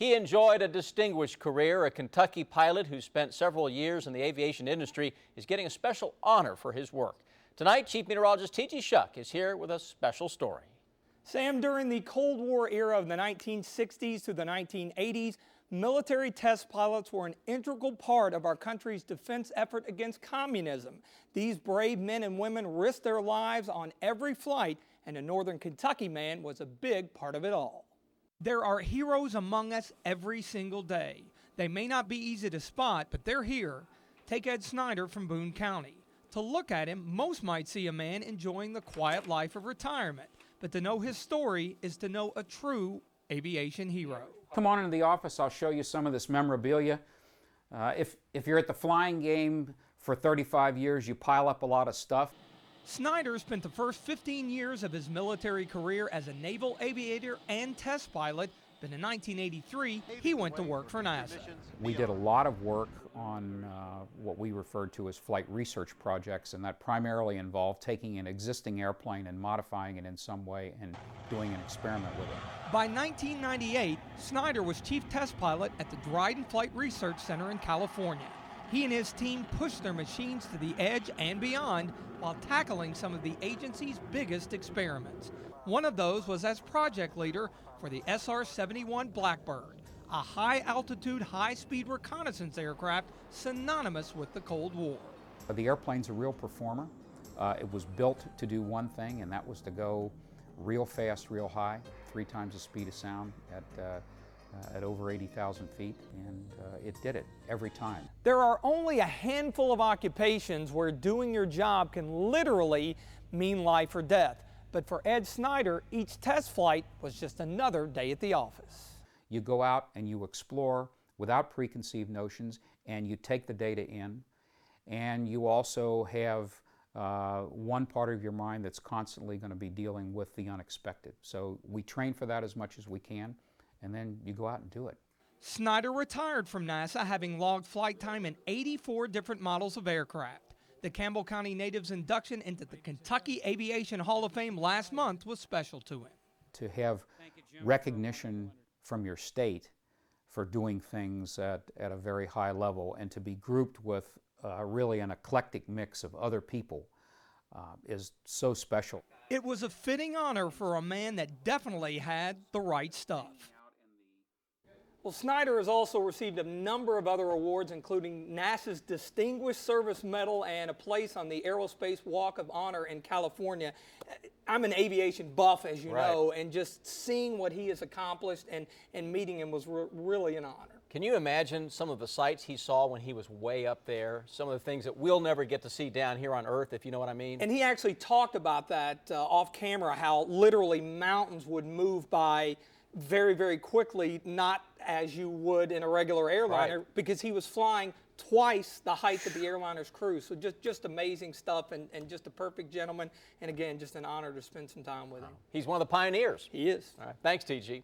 He enjoyed a distinguished career. A Kentucky pilot who spent several years in the aviation industry is getting a special honor for his work. Tonight, Chief Meteorologist T.G. Shuck is here with a special story. Sam, during the Cold War era of the 1960s to the 1980s, military test pilots were an integral part of our country's defense effort against communism. These brave men and women risked their lives on every flight, and a Northern Kentucky man was a big part of it all. There are heroes among us every single day. They may not be easy to spot, but they're here. Take Ed Schneider from Boone County. To look at him, most might see a man enjoying the quiet life of retirement. But to know his story is to know a true aviation hero. Come on into the office, I'll show you some of this memorabilia. If you're at the flying game for 35 years, you pile up a lot of stuff. Schneider spent the first 15 years of his military career as a naval aviator and test pilot, but in 1983, he went to work for NASA. We did a lot of work on what we referred to as flight research projects, and that primarily involved taking an existing airplane and modifying it in some way and doing an experiment with it. By 1998, Schneider was chief test pilot at the Dryden Flight Research Center in California. He and his team pushed their machines to the edge and beyond while tackling some of the agency's biggest experiments. One of those was as project leader for the SR-71 Blackbird, a high-altitude, high-speed reconnaissance aircraft synonymous with the Cold War. The airplane's a real performer. It was built to do one thing, and that was to go real fast, real high, 3 times the speed of sound at over 80,000 feet, and it did it every time. There are only a handful of occupations where doing your job can literally mean life or death. But for Ed Schneider, each test flight was just another day at the office. You go out and you explore without preconceived notions, and you take the data in, and you also have one part of your mind that's constantly going to be dealing with the unexpected. So we train for that as much as we can, and then you go out and do it. Schneider retired from NASA, having logged flight time in 84 different models of aircraft. The Campbell County native's induction into the Kentucky Aviation Hall of Fame last month was special to him. To have recognition from your state for doing things at a very high level, and to be grouped with really an eclectic mix of other people is so special. It was a fitting honor for a man that definitely had the right stuff. Well, Schneider has also received a number of other awards, including NASA's Distinguished Service Medal and a place on the Aerospace Walk of Honor in California. I'm an aviation buff, as you know, and just seeing what he has accomplished and meeting him was really an honor. Can you imagine some of the sights he saw when he was way up there? Some of the things that we'll never get to see down here on Earth, if you know what I mean? And he actually talked about that off camera, how literally mountains would move by very, very quickly, not as you would in a regular airliner, because he was flying twice the height of the airliner's crew. So just amazing stuff, and just a perfect gentleman, and again, just an honor to spend some time with him. He's one of the pioneers. He is. All right. Thanks, TG.